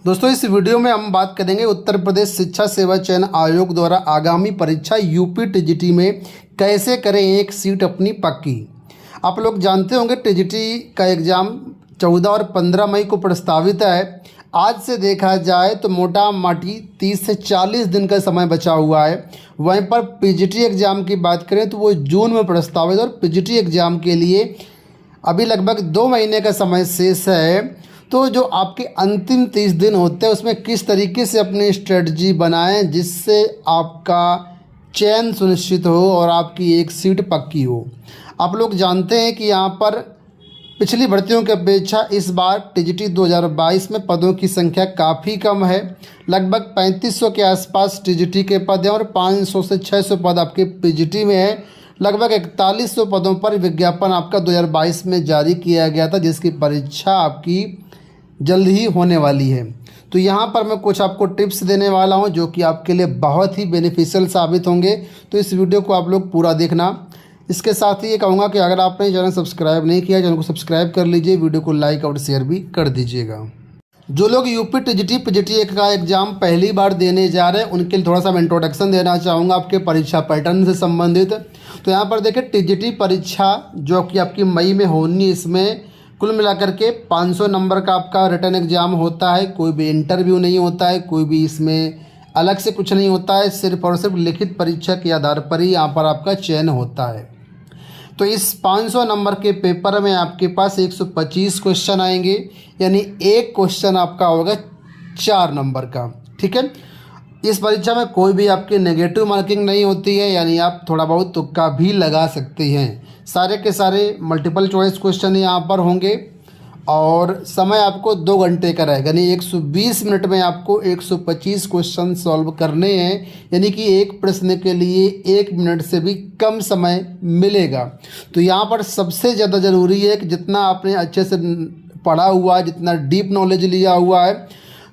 दोस्तों इस वीडियो में हम बात करेंगे उत्तर प्रदेश शिक्षा सेवा चयन आयोग द्वारा आगामी परीक्षा यूपी टीजीटी में कैसे करें एक सीट अपनी पक्की। आप लोग जानते होंगे टीजीटी का एग्ज़ाम 14 और 15 मई को प्रस्तावित है। आज से देखा जाए तो मोटा माटी 30 से 40 दिन का समय बचा हुआ है। वहीं पर पीजीटी एग्ज़ाम की बात करें तो वो जून में प्रस्तावित और पीजीटी एग्ज़ाम के लिए अभी लगभग 2 महीने का समय शेष है। तो जो आपके अंतिम 30 दिन होते हैं उसमें किस तरीके से अपनी स्ट्रेटजी बनाएं जिससे आपका चयन सुनिश्चित हो और आपकी एक सीट पक्की हो। आप लोग जानते हैं कि यहाँ पर पिछली भर्तियों की अपेक्षा इस बार टीजीटी 2022 में पदों की संख्या काफ़ी कम है। लगभग 3500 के आसपास टीजीटी के पद हैं और 500 से 600 पद आपके पीजीटी में है। लगभग 4100 पदों पर विज्ञापन आपका 2022 में जारी किया गया था, जिसकी परीक्षा आपकी जल्द ही होने वाली है। तो यहाँ पर मैं कुछ आपको टिप्स देने वाला हूँ जो कि आपके लिए बहुत ही बेनिफिशियल साबित होंगे। तो इस वीडियो को आप लोग पूरा देखना। इसके साथ ही ये कहूँगा कि अगर आपने चैनल सब्सक्राइब नहीं किया, चैनल को सब्सक्राइब कर लीजिए, वीडियो को लाइक और शेयर भी कर दीजिएगा। जो लोग यूपी टीजीटी पीजीटी का एग्ज़ाम पहली बार देने जा रहे हैं उनके लिए थोड़ा सा मैं इंट्रोडक्शन देना चाहूँगा आपके परीक्षा पैटर्न से संबंधित। तो यहाँ पर देखिए टीजीटी परीक्षा जो कि आपकी मई में होनी, इसमें कुल मिलाकर के 500 नंबर का आपका रिटन एग्ज़ाम होता है। कोई भी इंटरव्यू नहीं होता है, कोई भी इसमें अलग से कुछ नहीं होता है। सिर्फ और सिर्फ लिखित परीक्षा के आधार पर ही यहाँ पर आपका चयन होता है। तो इस 500 नंबर के पेपर में आपके पास 125 क्वेश्चन आएंगे, यानी एक क्वेश्चन आपका होगा 4 नंबर का। ठीक है, इस परीक्षा में कोई भी आपकी नेगेटिव मार्किंग नहीं होती है, यानी आप थोड़ा बहुत तुक्का भी लगा सकते हैं। सारे के सारे मल्टीपल चॉइस क्वेश्चन यहाँ पर होंगे और समय आपको 2 घंटे का रहेगा, यानी 120 मिनट में आपको 125 क्वेश्चन सॉल्व करने हैं, यानी कि एक प्रश्न के लिए 1 मिनट से भी कम समय मिलेगा। तो यहाँ पर सबसे ज़्यादा ज़रूरी है कि जितना आपने अच्छे से पढ़ा हुआ है, जितना डीप नॉलेज लिया हुआ है,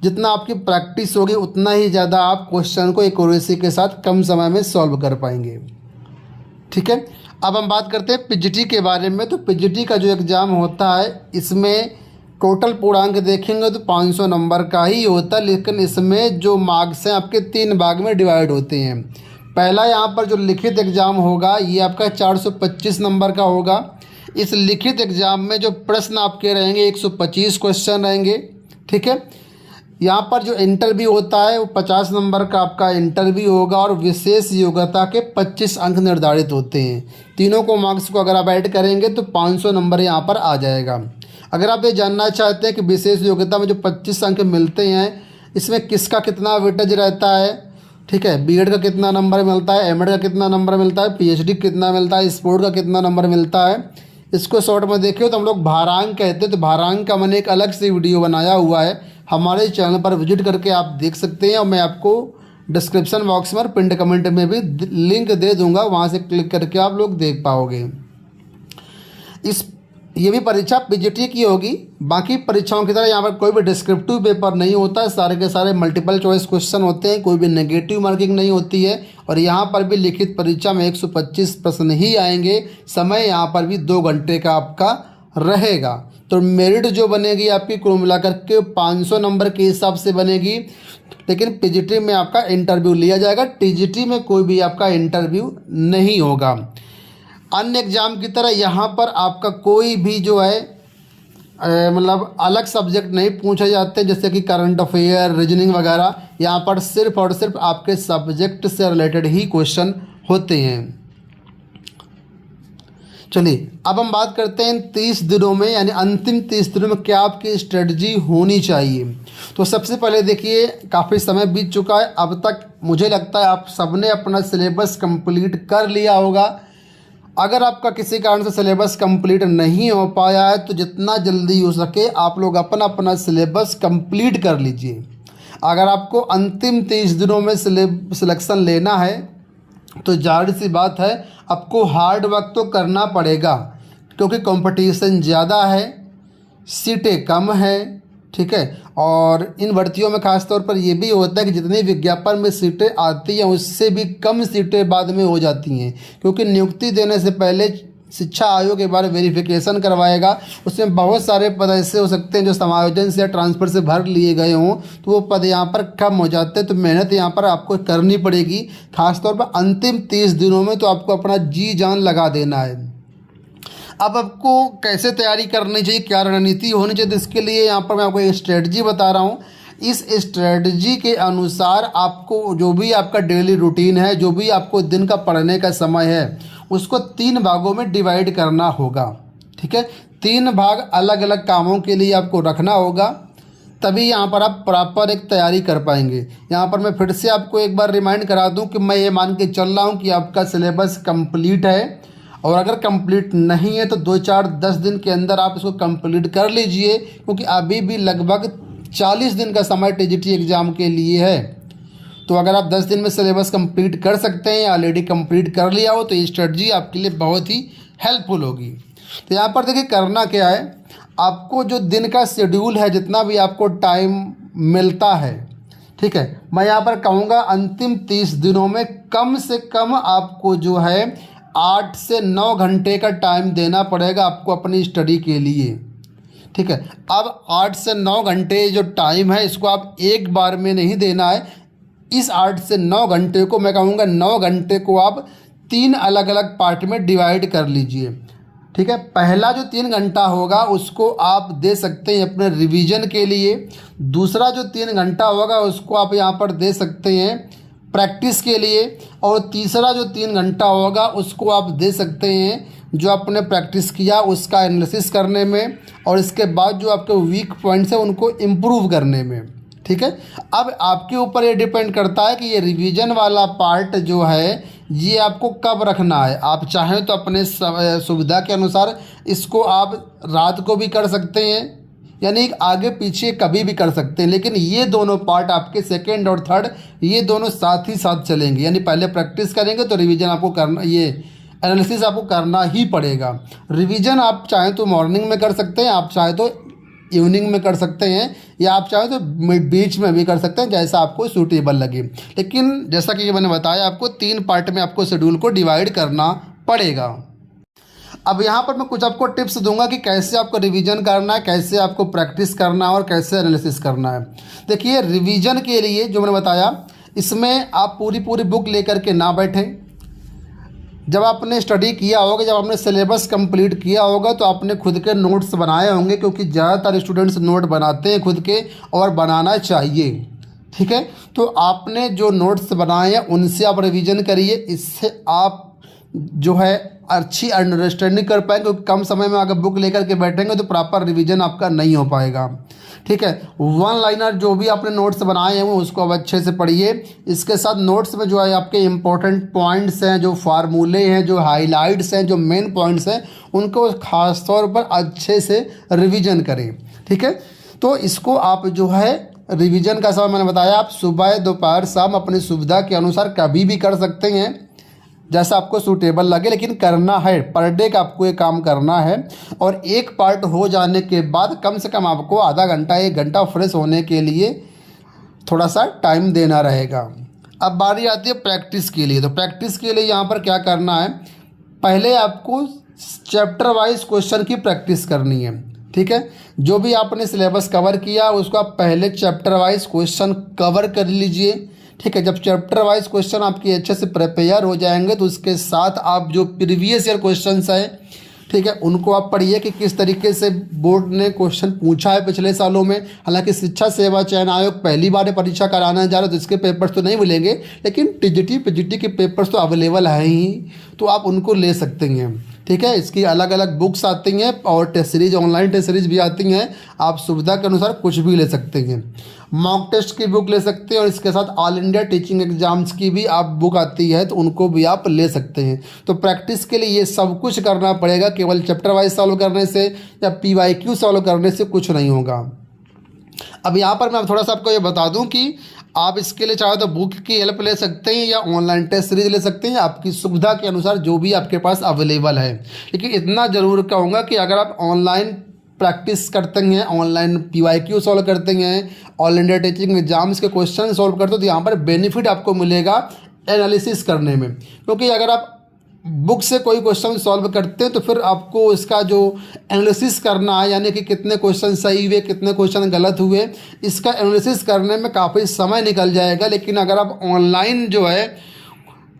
जितना आपकी प्रैक्टिस होगी, उतना ही ज़्यादा आप क्वेश्चन को एक्यूरेसी के साथ कम समय में सॉल्व कर पाएंगे। ठीक है, अब हम बात करते हैं पीजीटी के बारे में। तो पीजीटी का जो एग्ज़ाम होता है इसमें टोटल पूर्णांक देखेंगे तो 500 नंबर का ही होता है, लेकिन इसमें जो मार्क्स हैं आपके 3 भाग में डिवाइड होते हैं। पहला यहाँ पर जो लिखित एग्ज़ाम होगा ये आपका 425 नंबर का होगा। इस लिखित एग्ज़ाम में जो प्रश्न आपके रहेंगे 125 क्वेश्चन रहेंगे। ठीक है, यहाँ पर जो इंटरव्यू होता है वो 50 नंबर का आपका इंटरव्यू होगा और विशेष योग्यता के 25 अंक निर्धारित होते हैं। तीनों को मार्क्स को अगर आप ऐड करेंगे तो 500 नंबर यहाँ पर आ जाएगा। अगर आप ये जानना चाहते हैं कि विशेष योग्यता में जो 25 अंक मिलते हैं इसमें किसका कितना वेटेज रहता है, ठीक है, बीएड का कितना नंबर मिलता है, एमएड का कितना नंबर मिलता है, पीएचडी कितना मिलता है, स्पोर्ट का कितना नंबर मिलता है, इसको शॉर्ट में देखिए तो हम लोग भारांक कहते हैं। तो भारांक का मैंने एक अलग से वीडियो बनाया हुआ है, हमारे चैनल पर विजिट करके आप देख सकते हैं और मैं आपको डिस्क्रिप्शन बॉक्स में और पिंड कमेंट में भी लिंक दे दूंगा, वहां से क्लिक करके आप लोग देख पाओगे। ये भी परीक्षा पीजीटी की होगी। बाकी परीक्षाओं की तरह यहाँ पर कोई भी डिस्क्रिप्टिव पेपर नहीं होता है, सारे के सारे मल्टीपल चॉइस क्वेश्चन होते हैं, कोई भी नेगेटिव मार्किंग नहीं होती है। और यहाँ पर भी लिखित परीक्षा में 125 प्रश्न ही आएंगे। समय यहाँ पर भी 2 घंटे का आपका रहेगा। तो मेरिट जो बनेगी आपकी कुल मिलाकर के 500 नंबर के हिसाब से बनेगी, लेकिन पीजीटी में आपका इंटरव्यू लिया जाएगा। टीजीटी में कोई भी आपका इंटरव्यू नहीं होगा। अन्य एग्जाम की तरह यहाँ पर आपका कोई भी जो है मतलब अलग सब्जेक्ट नहीं पूछे जाते, जैसे कि करंट अफेयर, रीजनिंग वगैरह। यहाँ पर सिर्फ और सिर्फ आपके सब्जेक्ट से रिलेटेड ही क्वेश्चन होते हैं। चलिए अब हम बात करते हैं 30 दिनों में, यानी अंतिम 30 दिनों में क्या आपकी स्ट्रेटजी होनी चाहिए। तो सबसे पहले देखिए काफ़ी समय बीत चुका है, अब तक मुझे लगता है आप सबने अपना सिलेबस कंप्लीट कर लिया होगा। अगर आपका किसी कारण से सिलेबस कंप्लीट नहीं हो पाया है तो जितना जल्दी हो सके आप लोग अपना अपना सिलेबस कंप्लीट कर लीजिए। अगर आपको अंतिम 30 दिनों में सिलेक्शन लेना है तो जाहिर सी बात है आपको हार्ड वर्क तो करना पड़ेगा, क्योंकि कंपटीशन ज़्यादा है, सीटें कम है। ठीक है, और इन भर्तियों में ख़ास तौर पर ये भी होता है कि जितने विज्ञापन में सीटें आती हैं उससे भी कम सीटें बाद में हो जाती हैं, क्योंकि नियुक्ति देने से पहले शिक्षा आयोग एक बार वेरिफिकेशन करवाएगा। उसमें बहुत सारे पद ऐसे हो सकते हैं जो समायोजन से या ट्रांसफ़र से भर लिए गए हों, तो वो पद यहाँ पर कम हो जाते हैं। तो मेहनत यहाँ पर आपको करनी पड़ेगी, खासतौर पर अंतिम 30 दिनों में तो आपको अपना जी जान लगा देना है। अब आपको कैसे तैयारी करनी चाहिए, क्या रणनीति होनी चाहिए, तो इसके लिए यहाँ पर मैं आपको एक स्ट्रेटजी बता रहा हूँ। इस स्ट्रेटजी के अनुसार आपको जो भी आपका डेली रूटीन है, जो भी आपको दिन का पढ़ने का समय है, उसको 3 भागों में डिवाइड करना होगा। ठीक है, 3 भाग अलग अलग कामों के लिए आपको रखना होगा, तभी यहाँ पर आप प्रॉपर एक तैयारी कर पाएंगे। यहाँ पर मैं फिर से आपको एक बार रिमाइंड करा दूँ कि मैं ये मान के चल रहा हूँ कि आपका सिलेबस कंप्लीट है, और अगर कंप्लीट नहीं है तो 2-4-10 दिन के अंदर आप इसको कंप्लीट कर लीजिए, क्योंकि अभी भी लगभग 40 दिन का समय टीजीटी एग्ज़ाम के लिए है। तो अगर आप 10 दिन में सिलेबस कंप्लीट कर सकते हैं या ऑलरेडी कंप्लीट कर लिया हो, तो ये स्ट्रेटजी आपके लिए बहुत ही हेल्पफुल होगी। तो यहाँ पर देखिए करना क्या है, आपको जो दिन का शेड्यूल है, जितना भी आपको टाइम मिलता है, ठीक है, मैं यहाँ पर कहूँगा अंतिम 30 दिनों में कम से कम आपको जो है 8 से 9 घंटे का टाइम देना पड़ेगा आपको अपनी स्टडी के लिए। ठीक है, अब 8 से 9 घंटे जो टाइम है, इसको आप एक बार में नहीं देना है। इस 8 से 9 घंटे को मैं कहूँगा 9 घंटे को आप 3 अलग अलग पार्ट में डिवाइड कर लीजिए। ठीक है, पहला जो 3 घंटा होगा उसको आप दे सकते हैं अपने रिवीजन के लिए। दूसरा जो 3 घंटा होगा उसको आप यहाँ पर दे सकते हैं प्रैक्टिस के लिए। और तीसरा जो 3 घंटा होगा उसको आप दे सकते हैं जो आपने प्रैक्टिस किया उसका एनालिसिस करने में, और इसके बाद जो आपके वीक पॉइंट्स हैं उनको इम्प्रूव करने में। ठीक है, अब आपके ऊपर ये डिपेंड करता है कि ये रिवीजन वाला पार्ट जो है ये आपको कब रखना है। आप चाहें तो अपने सुविधा के अनुसार इसको आप रात को भी कर सकते हैं, यानी आगे पीछे कभी भी कर सकते हैं, लेकिन ये दोनों पार्ट आपके सेकंड और थर्ड ये दोनों साथ ही साथ चलेंगे। यानी पहले प्रैक्टिस करेंगे तो रिवीजन आपको करना, ये एनालिसिस आपको करना ही पड़ेगा। रिवीजन आप चाहें तो मॉर्निंग में कर सकते हैं, आप चाहें तो इवनिंग में कर सकते हैं, या आप चाहें तो बीच में भी कर सकते हैं, जैसा आपको सूटेबल लगे। लेकिन जैसा कि मैंने बताया आपको 3 पार्ट में आपको शेड्यूल को डिवाइड करना पड़ेगा। अब यहाँ पर मैं कुछ आपको टिप्स दूंगा कि कैसे आपको रिवीजन करना है, कैसे आपको प्रैक्टिस करना है और कैसे एनालिसिस करना है। देखिए रिवीजन के लिए जो मैंने बताया, इसमें आप पूरी बुक लेकर के ना बैठें। जब आपने स्टडी किया होगा, जब आपने सिलेबस कंप्लीट किया होगा, तो आपने खुद के नोट्स बनाए होंगे, क्योंकि ज़्यादातर स्टूडेंट्स नोट बनाते हैं खुद के, और बनाना चाहिए। ठीक है, तो आपने जो नोट्स बनाए हैं उनसे आप रिवीजन करिए। इससे आप जो है अच्छी अंडरस्टैंडिंग कर पाएंगे, क्योंकि कम समय में अगर बुक लेकर के बैठेंगे तो प्रॉपर रिवीजन आपका नहीं हो पाएगा। ठीक है, 1 लाइनर जो भी आपने नोट्स बनाए हैं वो उसको अब अच्छे से पढ़िए। इसके साथ नोट्स में जो है आपके इम्पोर्टेंट पॉइंट्स हैं, जो फार्मूले हैं, जो हाइलाइट्स हैं, जो मेन पॉइंट्स हैं, उनको खास तौर पर अच्छे से रिवीजन करें। ठीक है, तो इसको आप जो है रिवीजन का समय मैंने बताया, आप सुबह दोपहर शाम अपनी सुविधा के अनुसार कभी भी कर सकते हैं, जैसा आपको सूटेबल लगे, लेकिन करना है। पर डे का आपको ये काम करना है, और एक पार्ट हो जाने के बाद कम से कम आपको आधा घंटा 1 घंटा फ्रेश होने के लिए थोड़ा सा टाइम देना रहेगा। अब बारी आती है प्रैक्टिस के लिए। तो प्रैक्टिस के लिए यहाँ पर क्या करना है, पहले आपको चैप्टर वाइज क्वेश्चन की प्रैक्टिस करनी है। ठीक है, जो भी आपने सिलेबस कवर किया उसको आप पहले चैप्टर वाइज क्वेश्चन कवर कर लीजिए। ठीक है, जब चैप्टर वाइज क्वेश्चन आपके अच्छे से प्रिपेयर हो जाएंगे तो उसके साथ आप जो प्रीवियस ईयर क्वेश्चंस हैं, ठीक है, उनको आप पढ़िए कि किस तरीके से बोर्ड ने क्वेश्चन पूछा है पिछले सालों में। हालांकि शिक्षा सेवा चयन आयोग पहली बार परीक्षा कराना जा रहा है, तो इसके पेपर्स तो नहीं मिलेंगे, लेकिन टीजीटी पीजीटी के पेपर्स तो अवेलेबल हैं ही, तो आप उनको ले सकते हैं। ठीक है, इसकी अलग अलग बुक्स आती हैं और test series, online test series भी आती हैं। आप सुविधा के अनुसार कुछ भी ले सकते हैं। मॉक टेस्ट की बुक ले सकते हैं, और इसके साथ ऑल इंडिया टीचिंग एग्जाम्स की भी आप बुक आती है, तो उनको भी आप ले सकते हैं। तो प्रैक्टिस के लिए ये सब कुछ करना पड़ेगा, केवल चैप्टर वाइज सॉल्व करने से या PYQ सॉल्व करने से कुछ नहीं होगा। अब यहाँ पर मैं थोड़ा सा आपको ये बता दूँ कि आप इसके लिए चाहे तो बुक की हेल्प ले सकते हैं या ऑनलाइन टेस्ट सीरीज ले सकते हैं, आपकी सुविधा के अनुसार जो भी आपके पास अवेलेबल है। लेकिन इतना ज़रूर कहूँगा कि अगर आप ऑनलाइन प्रैक्टिस करते हैं, ऑनलाइन PYQ सॉल्व करते हैं, ऑल इंडिया टीचिंग एग्जाम्स के क्वेश्चन सॉल्व करते हो, तो यहाँ पर बेनिफिट आपको मिलेगा एनालिसिस करने में। क्योंकि अगर आप बुक से कोई क्वेश्चन सॉल्व करते हैं तो फिर आपको इसका जो एनालिसिस करना है, यानी कि कितने क्वेश्चन सही हुए कितने क्वेश्चन गलत हुए, इसका एनालिसिस करने में काफ़ी समय निकल जाएगा। लेकिन अगर आप ऑनलाइन जो है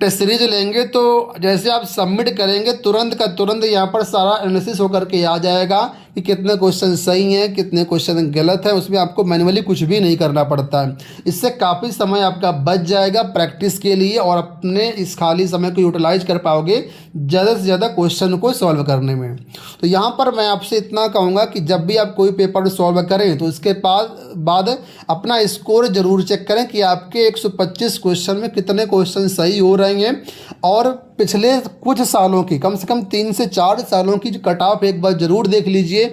टेस्ट सीरीज लेंगे तो जैसे आप सबमिट करेंगे तुरंत का तुरंत यहाँ पर सारा एनालिसिस होकर के आ जाएगा कि कितने क्वेश्चन सही हैं कितने क्वेश्चन गलत हैं। उसमें आपको मैन्युअली कुछ भी नहीं करना पड़ता है। इससे काफ़ी समय आपका बच जाएगा प्रैक्टिस के लिए और अपने इस खाली समय को यूटिलाइज कर पाओगे ज़्यादा से ज़्यादा क्वेश्चन को सॉल्व करने में। तो यहाँ पर मैं आपसे इतना कहूँगा कि जब भी आप कोई पेपर सॉल्व करें तो उसके बाद अपना स्कोर ज़रूर चेक करें कि आपके 125 क्वेश्चन में कितने क्वेश्चन सही हो रहे हैं और पिछले कुछ सालों की कम से कम 3 से 4 सालों की जो कट ऑफ एक बार ज़रूर देख लीजिए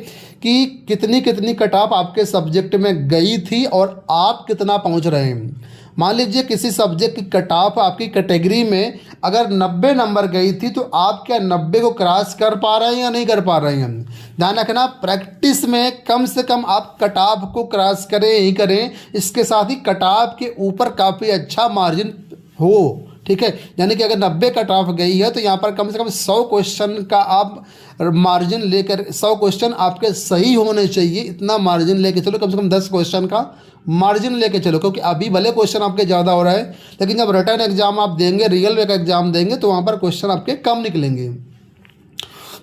कि कितनी कट ऑफ आपके सब्जेक्ट में गई थी और आप कितना पहुंच रहे हैं। मान लीजिए किसी सब्जेक्ट की कट ऑफ आपकी कैटेगरी में अगर 90 नंबर गई थी तो आप क्या 90 को क्रॉस कर पा रहे हैं या नहीं कर पा रहे हैं। ध्यान रखना प्रैक्टिस में कम से कम आप कट ऑफ को क्रॉस करें ही करें, इसके साथ ही कट ऑफ के ऊपर काफ़ी अच्छा मार्जिन हो। ठीक है, यानी कि अगर 90 कट ऑफ गई है तो यहाँ पर कम से कम 100 क्वेश्चन का आप मार्जिन लेकर 100 क्वेश्चन आपके सही होने चाहिए। इतना मार्जिन लेके चलो, कम से कम 10 क्वेश्चन का मार्जिन लेके चलो, क्योंकि अभी भले क्वेश्चन आपके ज़्यादा हो रहा है लेकिन जब रिटर्न एग्जाम आप देंगे, रियल वे का एग्जाम देंगे तो वहाँ पर क्वेश्चन आपके कम निकलेंगे।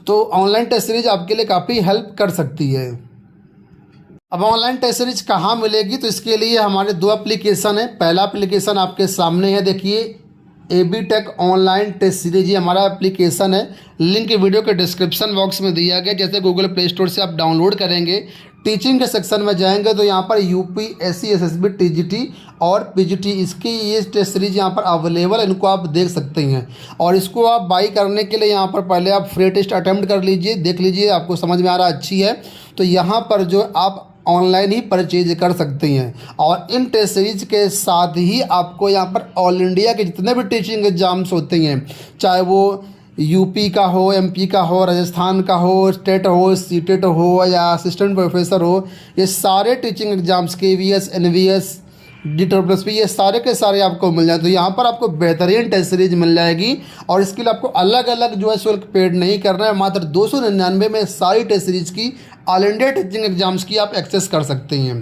तो ऑनलाइन टेस्ट सीरीज आपके लिए काफ़ी हेल्प कर सकती है। अब ऑनलाइन टेस्ट सीरीज कहाँ मिलेगी, तो इसके लिए हमारे 2 एप्लीकेशन है। पहला एप्लीकेशन आपके सामने है, देखिए AB tech online test series, ये हमारा एप्लीकेशन है। लिंक वीडियो के डिस्क्रिप्शन बॉक्स में दिया गया। जैसे गूगल प्ले स्टोर से आप डाउनलोड करेंगे, टीचिंग के सेक्शन में जाएंगे तो यहाँ पर यूपीएससी, एसएसबी, टीजीटी और पीजीटी इसकी ये टेस्ट सीरीज यहाँ पर अवेलेबल है, इनको आप देख सकते हैं। और इसको आप बाई करने के लिए यहाँ पर पहले आप फ्री टेस्ट अटेम्प्ट कर लीजिए, देख लीजिए आपको समझ में आ रहा अच्छी है तो यहाँ पर जो आप ऑनलाइन ही परचेज कर सकते हैं। और इन टेस्ट सीरीज के साथ ही आपको यहाँ पर ऑल इंडिया के जितने भी टीचिंग एग्जाम्स होते हैं, चाहे वो यूपी का हो, एमपी का हो, राजस्थान का हो, स्टेट हो, सीटेट हो या असिस्टेंट प्रोफेसर हो, ये सारे teaching exams KVS, NVS, DSSP ये सारे के सारे आपको मिल जाए। तो यहाँ पर आपको बेहतरीन टेस्ट सीरीज मिल जाएगी और इसके लिए आपको अलग अलग जो है शुल्क पेड नहीं करना है। मात्र 299 में सारी टेस्ट सीरीज की ऑल इंडिया टीचिंग एग्जाम्स की आप एक्सेस कर सकते हैं।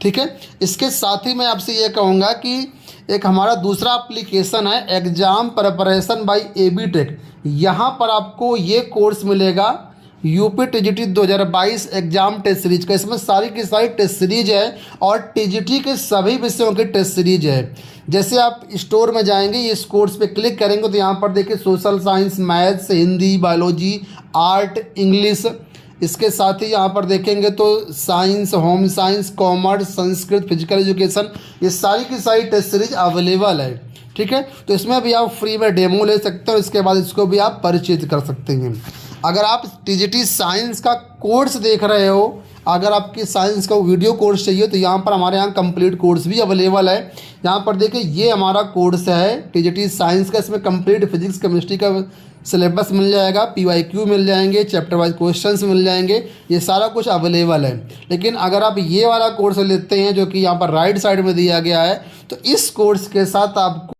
ठीक है, इसके साथ ही मैं आपसे ये कहूँगा कि एक हमारा दूसरा एप्लीकेशन है exam preparation by AB tech. यहाँ पर आपको ये कोर्स मिलेगा UP TGT 2022 exam test series का। इसमें सारी की सारी टेस्ट सीरीज है और टीजीटी के सभी विषयों की टेस्ट सीरीज है। जैसे आप स्टोर में जाएंगे, इस कोर्स पे क्लिक करेंगे तो यहाँ पर देखिए social science, maths, Hindi, biology, art, English, इसके साथ ही यहाँ पर देखेंगे तो science, home science, commerce, Sanskrit, physical education, ये सारी की सारी टेस्ट सीरीज अवेलेबल है। ठीक है, तो इसमें भी आप फ्री में डेमो ले सकते हो, इसके बाद इसको भी आप परचेज कर सकते हैं। अगर आप टीजीटी साइंस का कोर्स देख रहे हो, अगर आपकी साइंस का वीडियो कोर्स चाहिए तो यहाँ पर हमारे यहाँ कंप्लीट कोर्स भी अवेलेबल है। यहाँ पर देखिए ये हमारा कोर्स है टीजीटी साइंस का, इसमें कंप्लीट फिजिक्स केमिस्ट्री का सिलेबस मिल जाएगा, PYQ मिल जाएंगे, चैप्टर वाइज क्वेश्चंस मिल जाएंगे, ये सारा कुछ अवेलेबल है। लेकिन अगर आप ये वाला कोर्स लेते हैं जो कि यहाँ पर राइट साइड में दिया गया है, तो इस कोर्स के साथ आपको